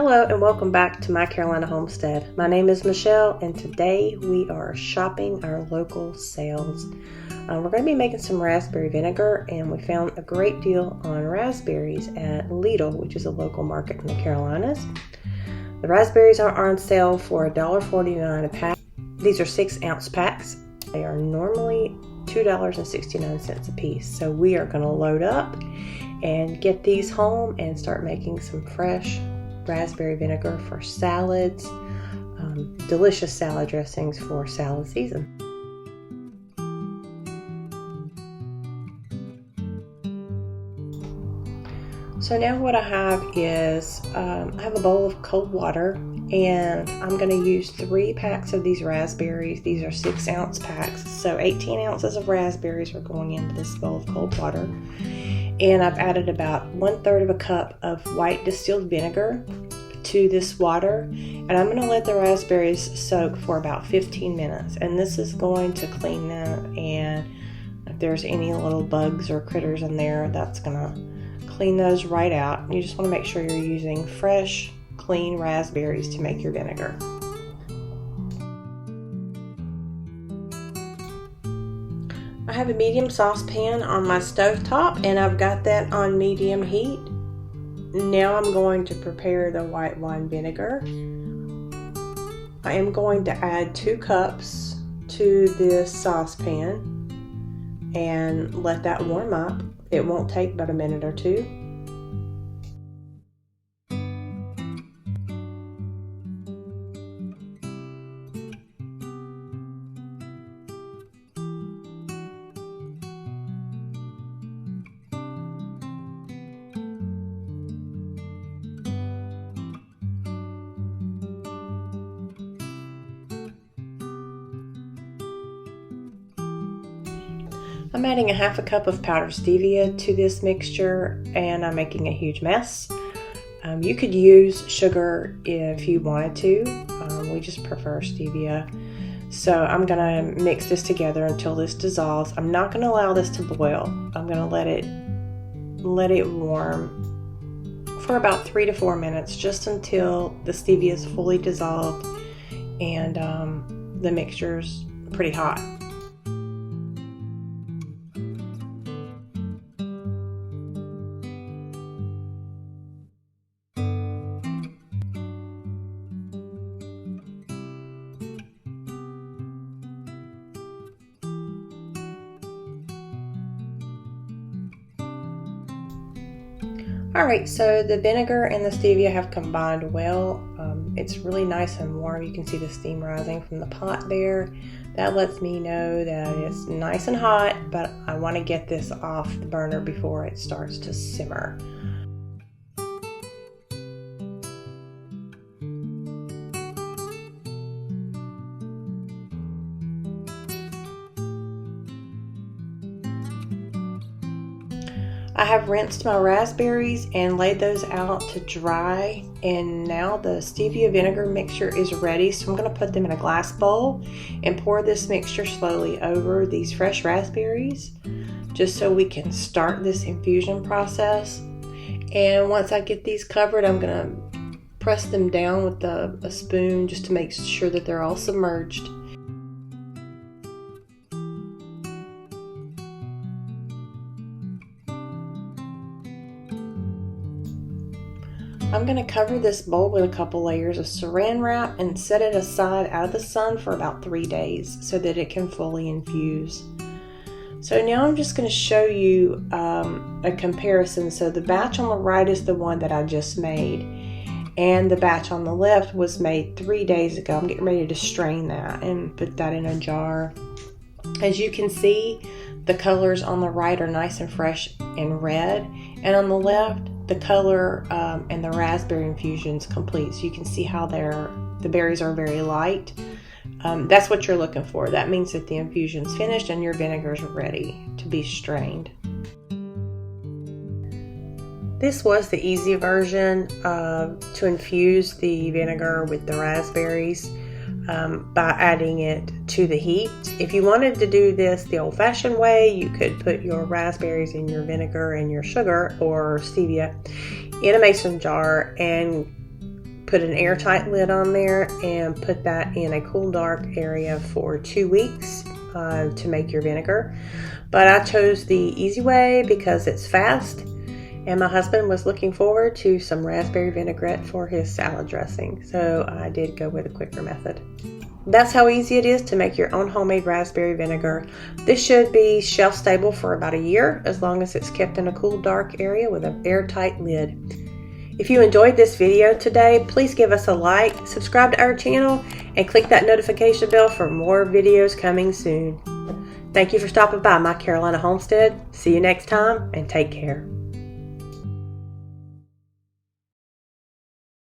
Hello and welcome back to My Carolina Homestead. My name is Michelle and today we are shopping our local sales. We're going to be making some raspberry vinegar, and we found a great deal on raspberries at Lidl, which is a local market in the Carolinas. The raspberries are on sale for $1.49 a pack. These are 6-ounce packs. They are normally $2.69 a piece. So we are going to load up and get these home and start making some fresh raspberry vinegar for salads, delicious salad dressings for salad season. So now what I have is, I have a bowl of cold water, and I'm going to use 3 packs of these raspberries. These are 6-ounce packs, so 18 ounces of raspberries are going into this bowl of cold water. And I've added about 1/3 of a cup of white distilled vinegar to this water, and I'm going to let the raspberries soak for about 15 minutes, and this is going to clean them, and if there's any little bugs or critters in there, that's going to clean those right out. You just want to make sure you're using fresh, clean raspberries to make your vinegar. I have a medium saucepan on my stovetop, and I've got that on medium heat. Now I'm going to prepare the white wine vinegar. I am going to add 2 cups to this saucepan and let that warm up. It won't take but a minute or two. I'm adding 1/2 cup of powdered stevia to this mixture, and I'm making a huge mess. You could use sugar if you wanted to. We just prefer stevia. So I'm going to mix this together until this dissolves. I'm not going to allow this to boil. I'm going to let it warm for about 3 to 4 minutes, just until the stevia is fully dissolved and the mixture's pretty hot. Alright, so the vinegar and the stevia have combined well. It's really nice and warm. You can see the steam rising from the pot there. That lets me know that it's nice and hot, but I want to get this off the burner before it starts to simmer. I have rinsed my raspberries and laid those out to dry, and now the stevia vinegar mixture is ready, so I'm going to put them in a glass bowl and pour this mixture slowly over these fresh raspberries just so we can start this infusion process. And once I get these covered, I'm going to press them down with a spoon just to make sure that they're all submerged. I'm going to cover this bowl with a couple layers of saran wrap and set it aside out of the sun for about 3 days so that it can fully infuse. So now I'm just going to show you a comparison. So the batch on the right is the one that I just made, and the batch on the left was made 3 days ago. I'm getting ready to strain that and put that in a jar. As you can see, the colors on the right are nice and fresh and red, and on the left the color and the raspberry infusion's complete. So you can see how the berries are very light. That's what you're looking for. That means that the infusion's finished and your vinegar's ready to be strained. This was the easy version to infuse the vinegar with the raspberries by adding it to the heat. If you wanted to do this the old-fashioned way, you could put your raspberries and your vinegar and your sugar or stevia in a mason jar and put an airtight lid on there and put that in a cool, dark area for 2 weeks to make your vinegar. But I chose the easy way because it's fast, and my husband was looking forward to some raspberry vinaigrette for his salad dressing, so I did go with a quicker method. That's how easy it is to make your own homemade raspberry vinegar. This should be shelf stable for about a year, as long as it's kept in a cool, dark area with an airtight lid. If you enjoyed this video today, please give us a like, subscribe to our channel, and click that notification bell for more videos coming soon. Thank you for stopping by my Carolina homestead. See you next time, and take care.